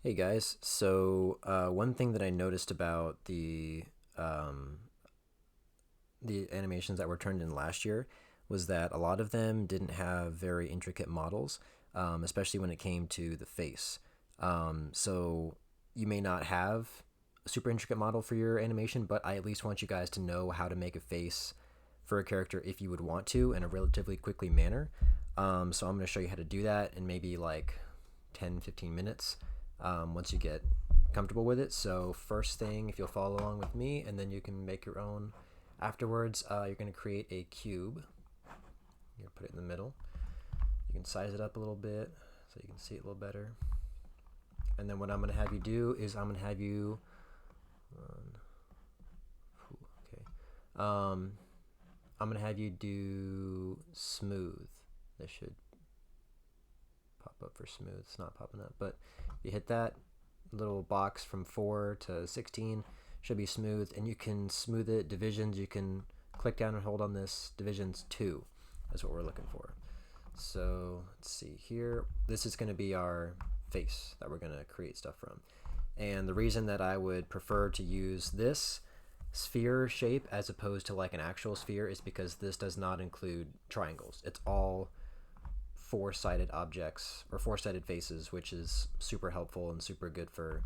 Hey guys, one thing that I noticed about the animations that were turned in last year was that a lot of them didn't have very intricate models, especially when it came to the face. So you may not have a super intricate model for your animation, but I at least want you guys to know how to make a face for a character if you would want to in a relatively quickly manner. So I'm going to show you how to do that in maybe like 10, 15 minutes once you get comfortable with it. So first thing, if you'll follow along with me, and then you can make your own afterwards, you're going to create a cube. You're going to put it in the middle. You can size it up a little bit so you can see it a little better. And then what I'm going to have you do is I'm going to have you okay. I'm going to have you do smooth. This should pop up for smooth. It's not popping up, but you hit that little box from 4 to 16 should be smooth, and you can smooth it. Divisions, you can click down and hold on this. Divisions 2 is what we're looking for. So let's see here. This is going to be our face that we're going to create stuff from. And the reason that I would prefer to use this sphere shape as opposed to like an actual sphere is because this does not include triangles. It's all four-sided objects or four-sided faces, which is super helpful and super good for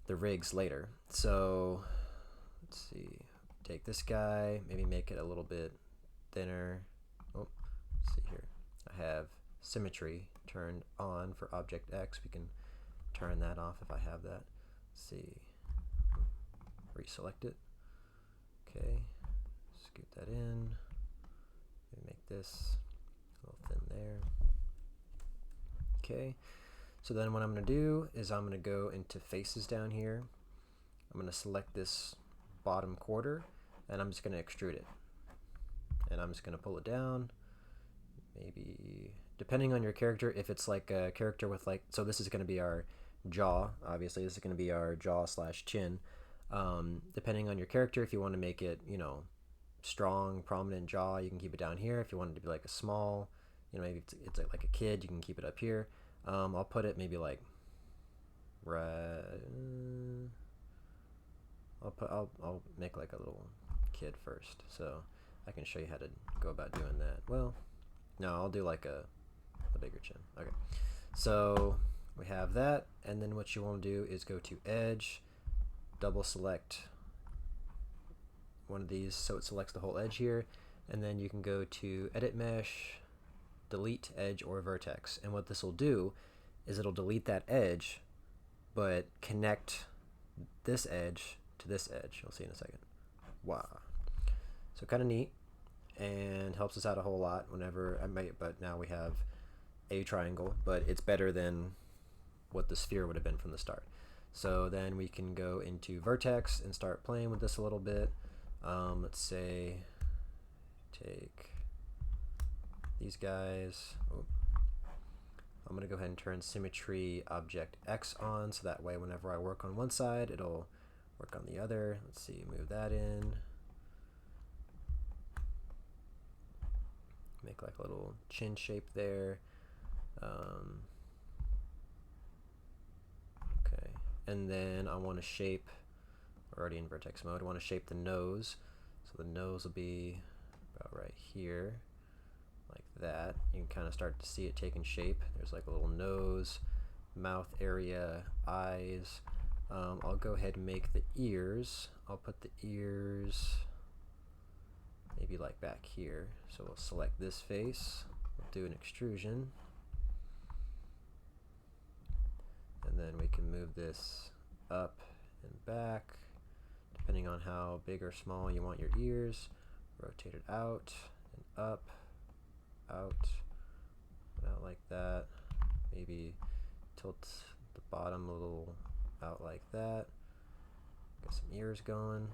the rigs later. So let's see, take this guy, maybe make it a little bit thinner. Oh, let's see here. I have symmetry turned on for object X. We can turn that off if I have that. Let's see, reselect it. Okay, scoot that in. Maybe make this a little thin there. Okay, so then what I'm going to do is I'm going to go into faces down here. I'm going to select this bottom quarter and I'm just going to extrude it. And I'm just going to pull it down. Maybe, depending on your character, if it's like a character with like, so this is going to be our jaw, obviously. This is going to be our jaw slash chin. Depending on your character, if you want to make it, strong, prominent jaw, you can keep it down here. If you want it to be like a small, maybe it's like a kid, you can keep it up here. I'll put it maybe like right. I'll make like a little kid first, so I can show you how to go about doing that. Well, no, I'll do like a bigger chin. Okay, so we have that, and then what you want to do is go to Edge, double select one of these so it selects the whole edge here, and then you can go to Edit Mesh, delete edge or vertex, and what this will do is it'll delete that edge but connect this edge to this edge. You'll see in a second. Wow. So kind of neat and helps us out a whole lot whenever I might, but now we have a triangle, but it's better than what the sphere would have been from the start. So then we can go into vertex and start playing with this a little bit. Let's say take these guys. Oh. I'm going to go ahead and turn symmetry object X on, so that way whenever I work on one side, it'll work on the other. Let's see, move that in. Make like a little chin shape there. Okay, and then I want to shape, we're already in vertex mode, I want to shape the nose. So the nose will be about right here, like that. You can kind of start to see it taking shape. There's like a little nose, mouth area, eyes. I'll go ahead and make the ears. I'll put the ears maybe like back here. So we'll select this face, we'll do an extrusion, and then we can move this up and back depending on how big or small you want your ears. Rotate it out and up, out, and out like that. Maybe tilt the bottom a little out like that. Get some ears going.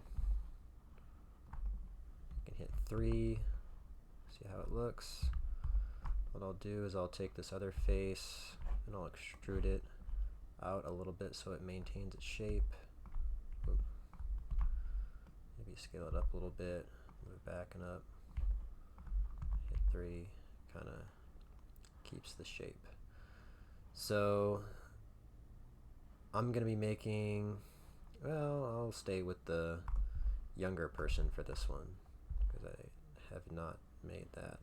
You can hit 3, see how it looks. What I'll do is I'll take this other face and I'll extrude it out a little bit so it maintains its shape. Oop. Maybe scale it up a little bit, move it back and up. Hit 3, kind of keeps the shape. So I'm gonna be making, well, I'll stay with the younger person for this one because I have not made that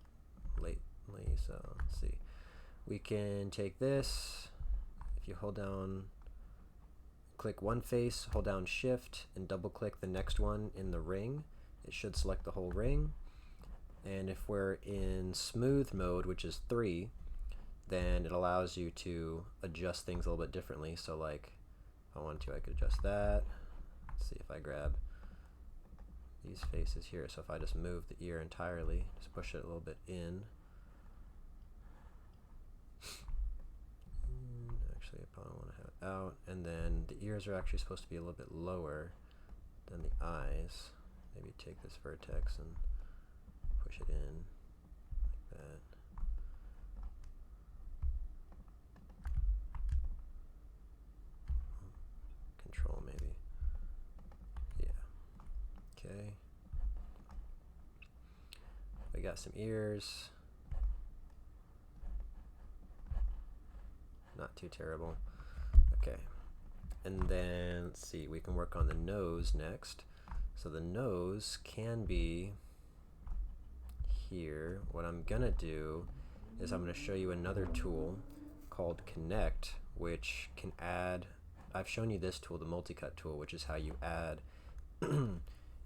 lately. So let's see, we can take this. If you hold down, click one face, hold down shift and double click the next one in the ring, it should select the whole ring. And if we're in smooth mode, which is 3, then it allows you to adjust things a little bit differently. So like if I wanted to, I could adjust that. Let's see if I grab these faces here. So if I just move the ear entirely, just push it a little bit in. Actually, I probably want to have it out. And then the ears are actually supposed to be a little bit lower than the eyes. Maybe take this vertex and push it in like that. Control maybe. Yeah. Okay. We got some ears. Not too terrible. Okay. And then let's see, we can work on the nose next. So the nose can be here. What I'm gonna do is I'm gonna show you another tool called Connect, which can add, I've shown you this tool, the multi-cut tool, which is how you add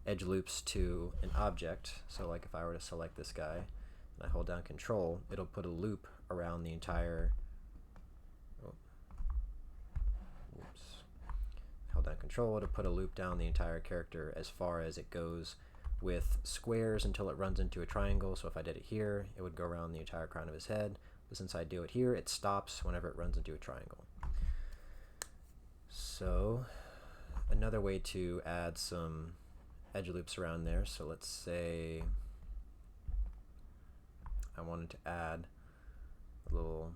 edge loops to an object. So like if I were to select this guy and I hold down control, it'll put a loop around the entire, hold down control to put a loop down the entire character as far as it goes with squares until it runs into a triangle. So if I did it here, it would go around the entire crown of his head. But since I do it here, it stops whenever it runs into a triangle. So another way to add some edge loops around there. So let's say I wanted to add a little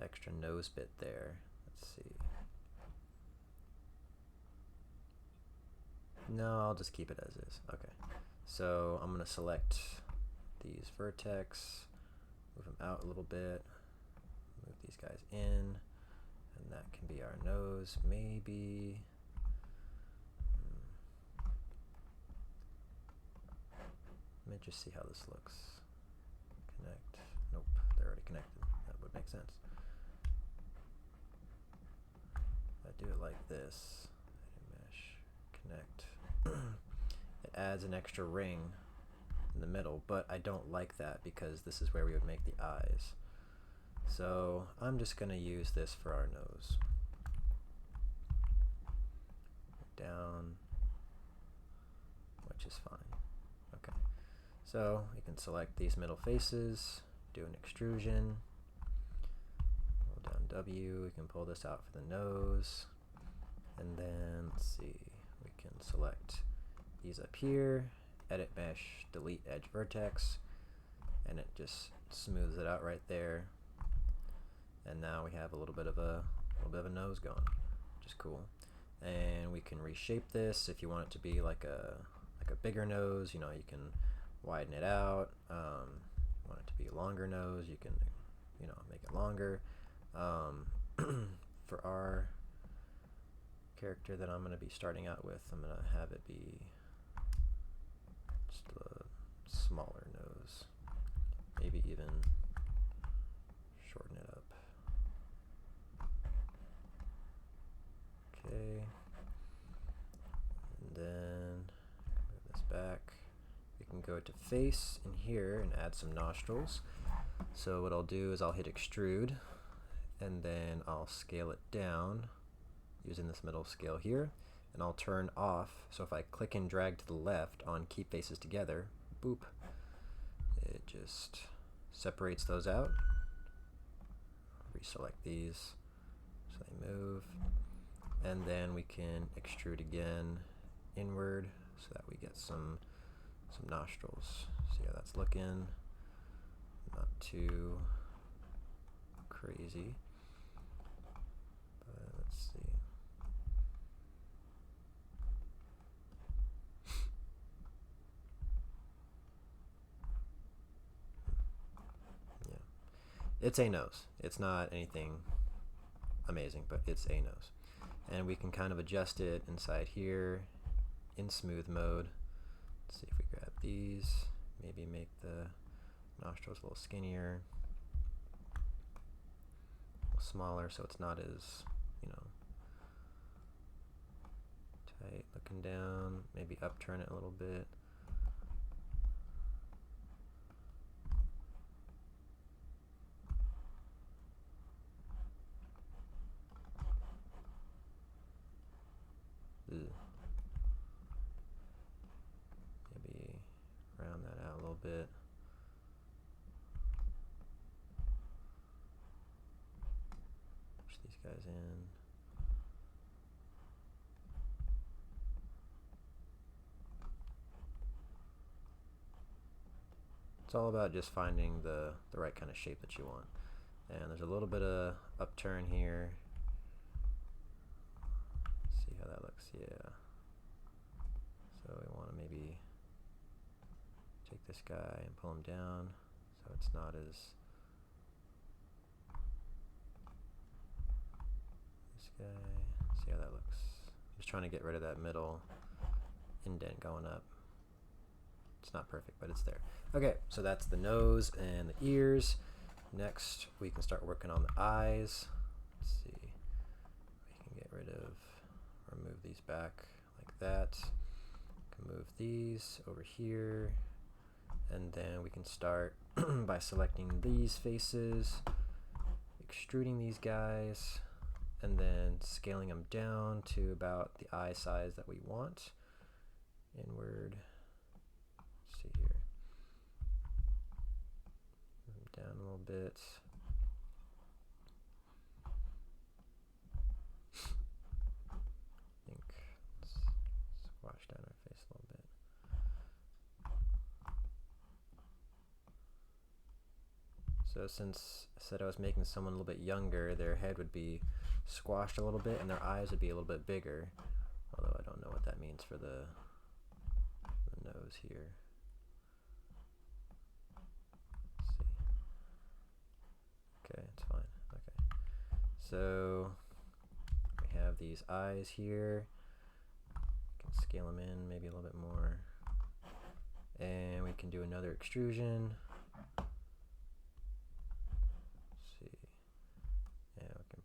extra nose bit there. Let's see. No, I'll just keep it as is. Okay. So I'm going to select these vertex, move them out a little bit, move these guys in, and that can be our nose, maybe. Let me just see how this looks. Connect. Nope, they're already connected. That would make sense. If I do it like this, mesh, connect, it adds an extra ring in the middle, but I don't like that because this is where we would make the eyes. So I'm just going to use this for our nose. Down, which is fine. Okay. So we can select these middle faces, do an extrusion, hold down W, we can pull this out for the nose, and then let's see, we can select these up here, edit mesh, delete edge vertex, and it just smooths it out right there. And now we have a little bit of a nose going, which is cool. And we can reshape this if you want it to be like a bigger nose. You know, you can widen it out. Want it to be a longer nose, you can, you know, make it longer. For our character that I'm going to be starting out with, I'm going to have it be just a smaller nose, maybe even shorten it up. Okay, and then move this back. We can go to face in here and add some nostrils. So what I'll do is I'll hit extrude, and then I'll scale it down using this middle scale here, and I'll turn off. So if I click and drag to the left on keep faces together, boop, it just separates those out. Reselect these so they move, and then we can extrude again inward so that we get some nostrils. See how that's looking? Not too crazy, but let's see. it's a nose. It's not anything amazing, but it's a nose. And we can kind of adjust it inside here in smooth mode. Let's see if we grab these, maybe make the nostrils a little skinnier, a little smaller, so it's not as, you know, tight looking down. Maybe upturn it a little bit. Ugh. Maybe round that out a little bit. Push these guys in. It's all about just finding the right kind of shape that you want. And there's a little bit of upturn here. See how that looks, yeah. So we want to maybe take this guy and pull him down so it's not as, this guy, see how that looks. Just trying to get rid of that middle indent going up. It's not perfect, but it's there. Okay, so that's the nose and the ears. Next, we can start working on the eyes. Let's see. We can get rid of, or move these back like that. We can move these over here. And then we can start by selecting these faces, extruding these guys, and then scaling them down to about the eye size that we want. Inward. See here. Move them down a little bit. I think let's squash down our face a little bit. So since I said I was making someone a little bit younger, their head would be squashed a little bit and their eyes would be a little bit bigger. Although I don't know what that means for the nose here. Let's see. Okay, it's fine. Okay. So we have these eyes here. We can scale them in maybe a little bit more. And we can do another extrusion.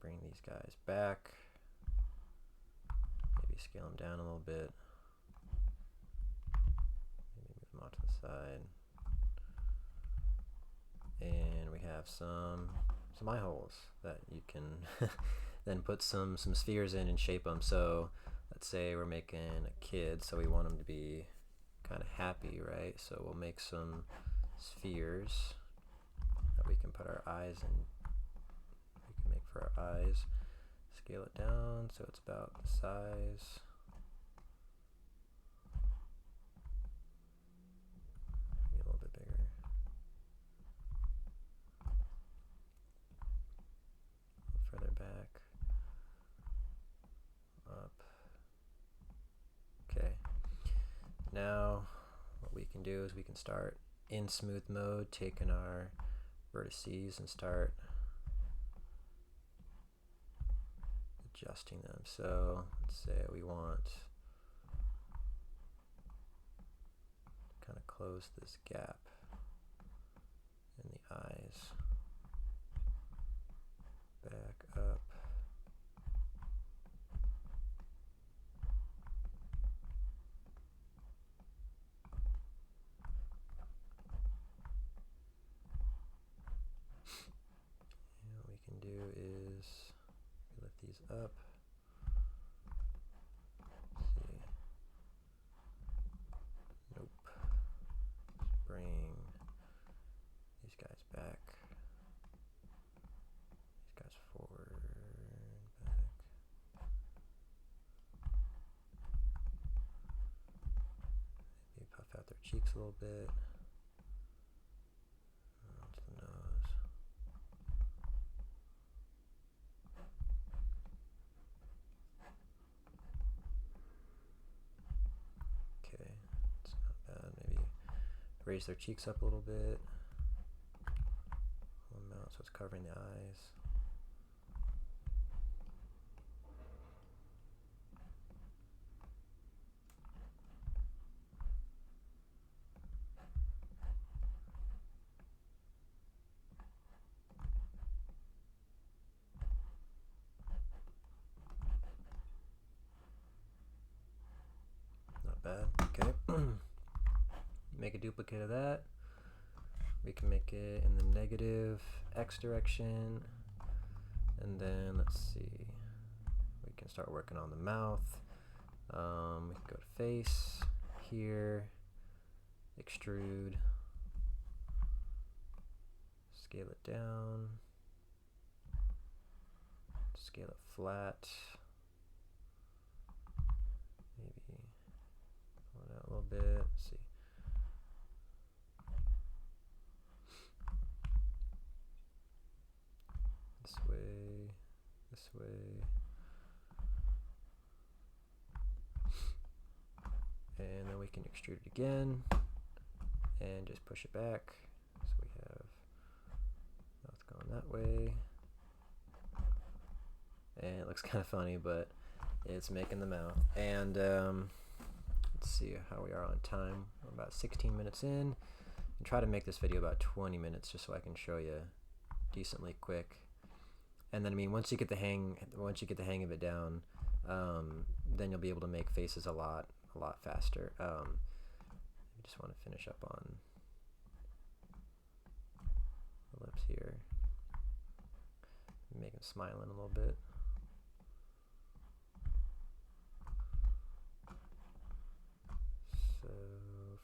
Bring these guys back, maybe scale them down a little bit, maybe move them out to the side, and we have some eye holes that you can then put some spheres in and shape them. So let's say we're making a kid, so we want them to be kind of happy, right? So we'll make some spheres that we can put our eyes in. Make for our eyes, scale it down so it's about the size. Maybe a little bit bigger. Further back. Up. Okay. Now what we can do is we can start in smooth mode, taking our vertices and start adjusting them. So let's say we want to kind of close this gap in the eyes. Back up. And what we can do is lift these up. Let's see. Nope. Let's bring these guys back. These guys forward, back. Maybe puff out their cheeks a little bit. Onto the nose. Okay, it's not bad. Maybe raise their cheeks up a little bit. Pull them out so it's covering the eyes. Not bad. Okay. Make a duplicate of that. We can make it in the negative X direction. And then let's see. We can start working on the mouth. We can go to face here. Extrude. Scale it down. Scale it flat. Maybe pull it out a little bit. Let's see. This way. This way. And then we can extrude it again and just push it back. So we have mouth going that way. And it looks kind of funny, but it's making the mouth. And let's see how we are on time. We're about 16 minutes in. And try to make this video about 20 minutes just so I can show you decently quick. And then I mean once you get the hang of it down, then you'll be able to make faces a lot faster. I just want to finish up on the lips here. Make them smiling a little bit. So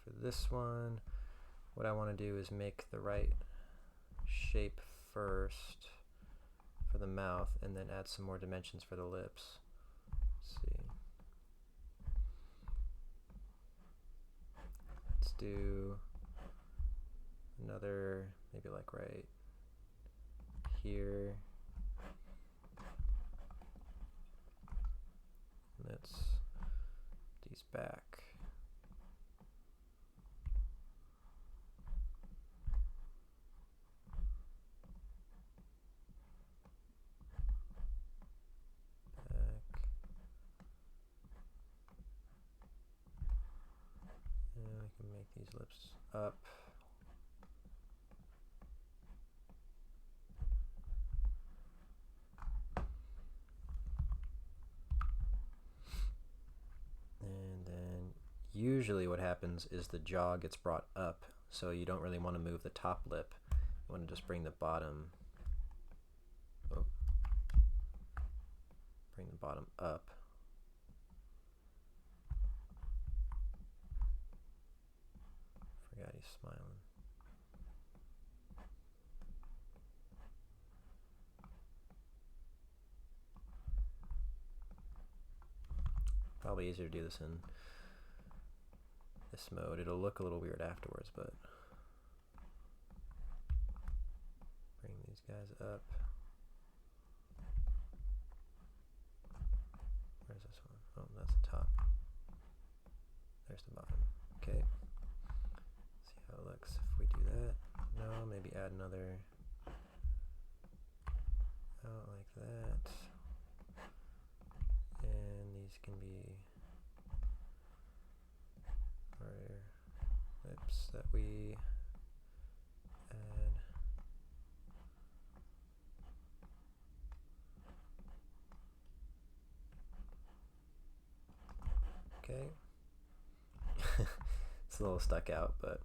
for this one, what I want to do is make the right shape first for the mouth and then add some more dimensions for the lips. Let's see. Let's do another, maybe like right here. Let's these back. Make these lips up. And then usually what happens is the jaw gets brought up, so you don't really want to move the top lip. You want to just bring the bottom up. Forgot he's smiling. Probably easier to do this in this mode. It'll look a little weird afterwards, but bring these guys up. Where's this one? Oh, that's the top. There's the bottom. Okay. See how it looks if we do that. No, maybe add another out like that. And these can be our lips that we add. Okay. It's a little stuck out, but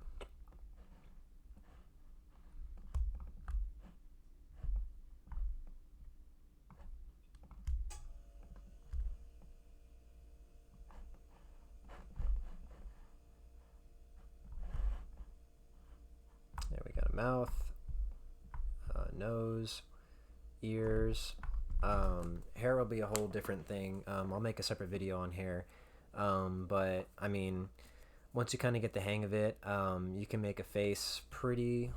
there we got a mouth, nose, ears. Hair will be a whole different thing. I'll make a separate video on hair. But I mean, once you kind of get the hang of it, you can make a face pretty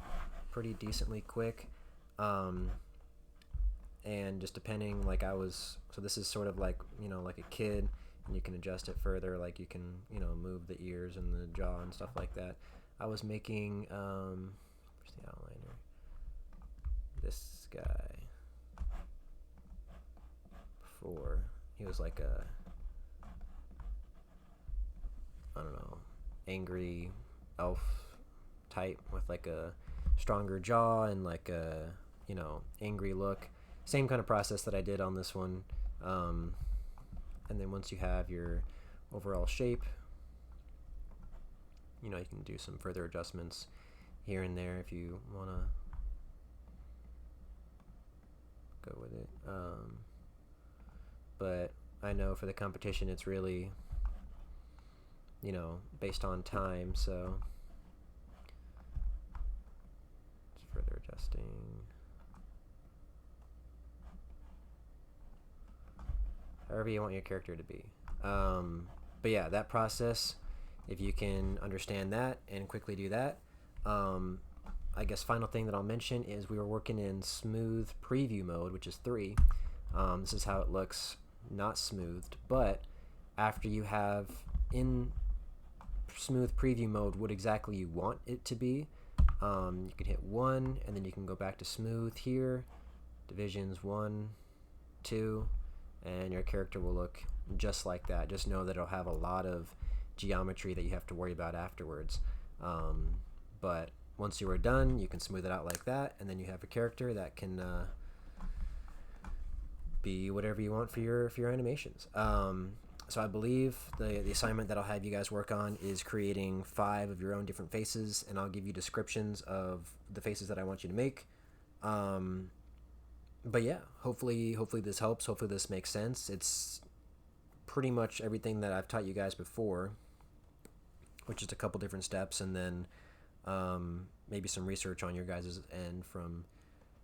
decently quick. And just depending, like so this is sort of like, like a kid, and you can adjust it further, like you can, move the ears and the jaw and stuff like that. I was making, where's the outliner? this guy before. He was like a, I don't know, angry elf type with like a stronger jaw and like a, you know, angry look. Same kind of process that I did on this one. And then once you have your overall shape, you know, you can do some further adjustments here and there if you want to go with it. But I know for the competition it's really, you know, based on time, so just further adjusting. However you want your character to be. But yeah, that process, if you can understand that and quickly do that. I guess final thing that I'll mention is we were working in smooth preview mode, which is 3. This is how it looks, not smoothed, but after you have in smooth preview mode what exactly you want it to be, you can hit 1 and then you can go back to smooth here, divisions 1, 2, and your character will look just like that. Just know that it'll have a lot of geometry that you have to worry about afterwards. But once you are done, you can smooth it out like that, and then you have a character that can be whatever you want for your animations. So I believe the assignment that I'll have you guys work on is creating 5 of your own different faces, and I'll give you descriptions of the faces that I want you to make. But yeah, hopefully this helps. Hopefully this makes sense. It's pretty much everything that I've taught you guys before, which is a couple different steps, and then maybe some research on your guys' end from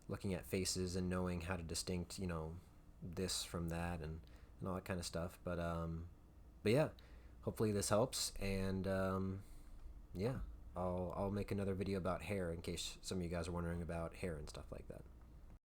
looking at faces and knowing how to distinct, you know, this from that and all that kind of stuff. But yeah, hopefully this helps, and yeah, I'll make another video about hair in case some of you guys are wondering about hair and stuff like that.